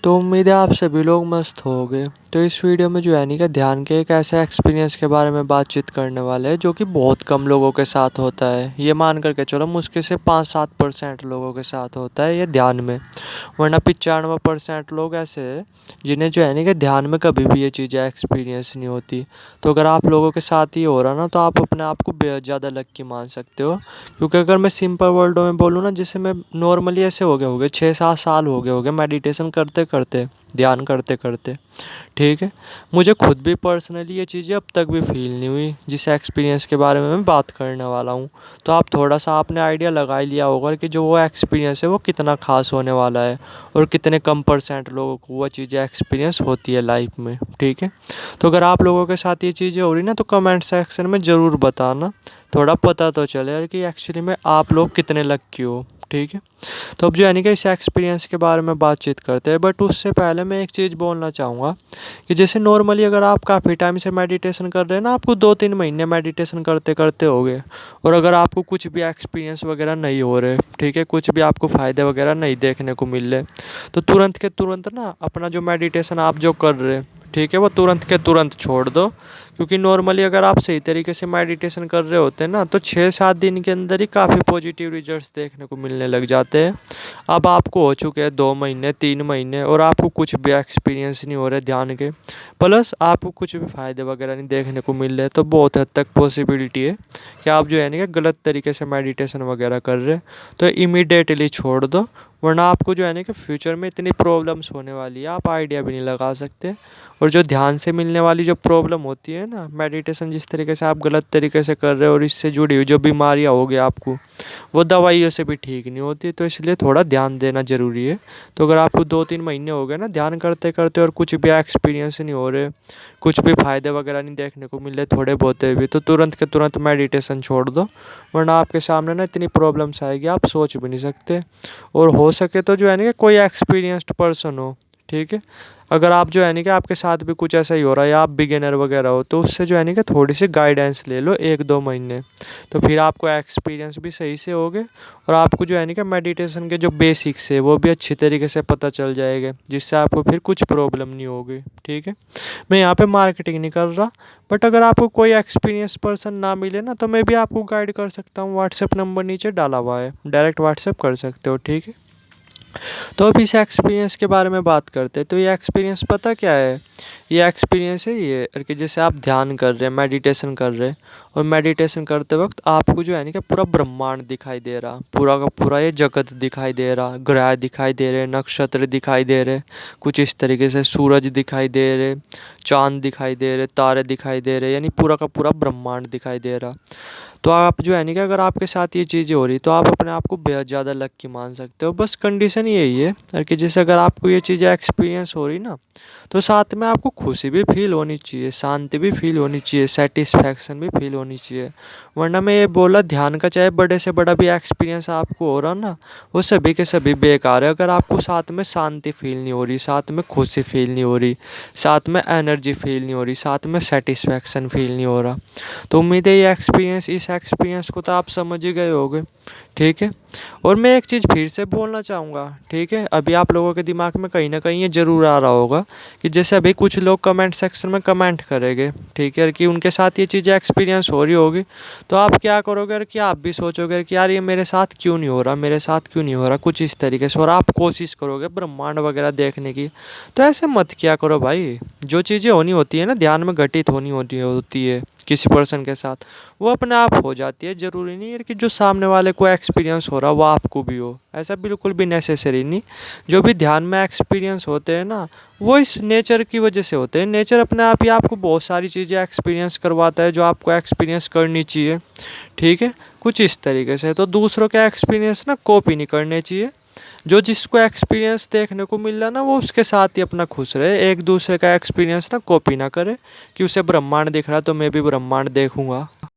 तो उम्मीद है आप सभी लोग मस्त होंगे। तो इस वीडियो में जो है नहीं का ध्यान के एक ऐसे एक्सपीरियंस के बारे में बातचीत करने वाले हैं जो कि बहुत कम लोगों के साथ होता है। ये मान करके चलो मुश्किल से 5-7% लोगों के साथ होता है ये ध्यान में, वरना 95% लोग ऐसे हैं जिन्हें जो है नहीं कि ध्यान में कभी भी ये चीज़ें एक्सपीरियंस नहीं होती। तो अगर आप लोगों के साथ ही हो रहा ना तो आप अपने आप को बेहद ज़्यादा लक्की मान सकते हो। क्योंकि अगर मैं सिंपल वर्डों में बोलूँ ना, जैसे मैं नॉर्मली ऐसे हो गए 6-7 साल हो गए मेडिटेशन करते करते, ध्यान करते करते, ठीक है। मुझे खुद भी पर्सनली ये चीज़ें अब तक भी फील नहीं हुई जिस एक्सपीरियंस के बारे में मैं बात करने वाला हूँ। तो आप थोड़ा सा आपने आइडिया लगा ही लिया होगा कि जो वो एक्सपीरियंस है वो कितना खास होने वाला है और कितने कम परसेंट लोगों को वो चीज़ें एक्सपीरियंस होती है लाइफ में, ठीक है। तो अगर आप लोगों के साथ ये चीज़ें हो रही ना तो कमेंट सेक्शन में ज़रूर बताना, थोड़ा पता तो चले यार कि एक्चुअली में आप लोग कितने लकी हो, ठीक है। तो अब जो है नहीं कि इस एक्सपीरियंस के बारे में बातचीत करते हैं, बट उससे पहले मैं एक चीज़ बोलना चाहूँगा कि जैसे नॉर्मली अगर आप काफ़ी टाइम से मेडिटेशन कर रहे हैं ना, आपको 2-3 महीने मेडिटेशन करते करते हो गए और अगर आपको कुछ भी एक्सपीरियंस वगैरह नहीं हो रहे, ठीक है, कुछ भी आपको फ़ायदे वगैरह नहीं देखने को मिल रहे, तो तुरंत के तुरंत ना अपना जो मेडिटेशन आप जो कर रहे हैं, ठीक है, वो तुरंत के तुरंत छोड़ दो। क्योंकि नॉर्मली अगर आप सही तरीके से मेडिटेशन कर रहे होते हैं ना तो 6-7 दिन के अंदर ही काफ़ी पॉजिटिव रिजल्ट्स देखने को मिलने लग जाते हैं। अब आपको हो चुके हैं 2 महीने 3 महीने और आपको कुछ भी एक्सपीरियंस नहीं हो रहे ध्यान के, प्लस आपको कुछ भी फ़ायदे वगैरह नहीं देखने को मिल रहे, तो बहुत हद तक पॉसिबिलिटी है कि आप जो है ना कि गलत तरीके से मेडिटेशन वगैरह कर रहे हैं। तो इमीडिएटली छोड़ दो, वरना आपको जो है ना कि फ्यूचर में इतनी प्रॉब्लम्स होने वाली है आप आइडिया भी नहीं लगा सकते। और जो ध्यान से मिलने वाली जो प्रॉब्लम होती है ना, मेडिटेशन जिस तरीके से आप गलत तरीके से कर रहे हो और इससे जुड़ी हुई जो बीमारियाँ होगी आपको, वो दवाइयों से भी ठीक नहीं होती। तो इसलिए थोड़ा ध्यान देना ज़रूरी है। तो अगर आपको 2-3 महीने हो गए ना ध्यान करते करते और कुछ भी एक्सपीरियंस नहीं हो रहे, कुछ भी फ़ायदे वगैरह नहीं देखने को मिल रहे थोड़े बहुते भी, तो तुरंत के तुरंत मेडिटेशन छोड़ दो, वरना आपके सामने ना इतनी प्रॉब्लम्स आएगी आप सोच भी नहीं सकते। और हो सके तो जो है ना कि कोई एक्सपीरियंस्ड पर्सन हो, ठीक है। अगर आप जो है ना कि आपके साथ भी कुछ ऐसा ही हो रहा है या आप बिगिनर वगैरह हो तो उससे जो है ना कि थोड़ी सी गाइडेंस ले लो 1-2 महीने, तो फिर आपको एक्सपीरियंस भी सही से होगे और आपको जो है ना कि मेडिटेशन के जो बेसिक्स है वो भी अच्छी तरीके से पता चल जाएगा, जिससे आपको फिर कुछ प्रॉब्लम नहीं होगी, ठीक है। मैं यहाँ पे मार्केटिंग नहीं कर रहा, बट अगर आपको कोई एक्सपीरियंस पर्सन ना मिले ना तो मैं भी आपको गाइड कर सकता हूँ। व्हाट्सएप नंबर नीचे डाला हुआ है, डायरेक्ट व्हाट्सएप कर सकते हो, ठीक है। तो अब इस एक्सपीरियंस के बारे में बात करते हैं। तो ये एक्सपीरियंस पता क्या है, ये एक्सपीरियंस है ये कि जैसे आप ध्यान कर रहे हैं, मेडिटेशन कर रहे हैं और मेडिटेशन करते वक्त आपको जो है ना कि पूरा ब्रह्मांड दिखाई दे रहा, पूरा का पूरा ये जगत दिखाई दे रहा, ग्रह दिखाई दे रहे, नक्षत्र दिखाई दे रहे, कुछ इस तरीके से सूरज दिखाई दे रहे, चांद दिखाई दे रहे, तारे दिखाई दे रहे, यानी पूरा का पूरा ब्रह्मांड दिखाई दे रहा। तो आप जो है नहीं कि अगर आपके साथ ये चीज़ें हो रही तो आप अपने आप को बेहद ज़्यादा लक्की मान सकते हो। बस कंडीशन यही है कि जैसे अगर आपको ये चीज़ें एक्सपीरियंस हो रही ना तो साथ में आपको खुशी भी फील होनी चाहिए, शांति भी फील होनी चाहिए, सेटिस्फैक्शन भी फील होनी चाहिए। वरना मैं ये बोला ध्यान का चाहे बड़े से बड़ा भी एक्सपीरियंस आपको हो रहा ना, वो सभी के सभी बेकार है अगर आपको साथ में शांति फील नहीं हो रही, साथ में खुशी फील नहीं हो रही, साथ में एनर्जी फील नहीं हो रही, साथ में सेटिस्फैक्शन फील नहीं हो रहा। तो उम्मीद है ये एक्सपीरियंस इस एक्सपीरियंस को तो आप समझ ही गए होंगे, ठीक है। और मैं एक चीज़ फिर से बोलना चाहूँगा, ठीक है, अभी आप लोगों के दिमाग में कहीं ना कहीं ये ज़रूर आ रहा होगा कि जैसे अभी कुछ लोग कमेंट सेक्शन में कमेंट करेंगे, ठीक है, कि उनके साथ ये चीज़ें एक्सपीरियंस हो रही होगी, तो आप क्या करोगे कि आप भी सोचोगे कि यार ये मेरे साथ क्यों नहीं हो रहा, मेरे साथ क्यों नहीं हो रहा, कुछ इस तरीके से, और आप कोशिश करोगे ब्रह्मांड वगैरह देखने की। तो ऐसे मत किया करो भाई। जो चीज़ें होनी होती है ना ध्यान में घटित होती है किसी पर्सन के साथ, वो अपने आप हो जाती है। ज़रूरी नहीं है कि जो सामने वाले को एक्सपीरियंस हो रहा वो आपको भी हो, ऐसा बिल्कुल भी नेसेसरी नहीं। जो भी ध्यान में एक्सपीरियंस होते हैं ना वो इस नेचर की वजह से होते हैं। नेचर अपने आप ही आपको बहुत सारी चीज़ें एक्सपीरियंस करवाता है जो आपको एक्सपीरियंस करनी चाहिए, ठीक है, कुछ इस तरीके से। तो दूसरों के एक्सपीरियंस ना कॉपी नहीं करने चाहिए। जो जिसको एक्सपीरियंस देखने को मिल रहा ना वो उसके साथ ही अपना खुश रहे, एक दूसरे का एक्सपीरियंस ना कॉपी ना करे कि उसे ब्रह्मांड दिख रहा तो मैं भी ब्रह्मांड देखूंगा।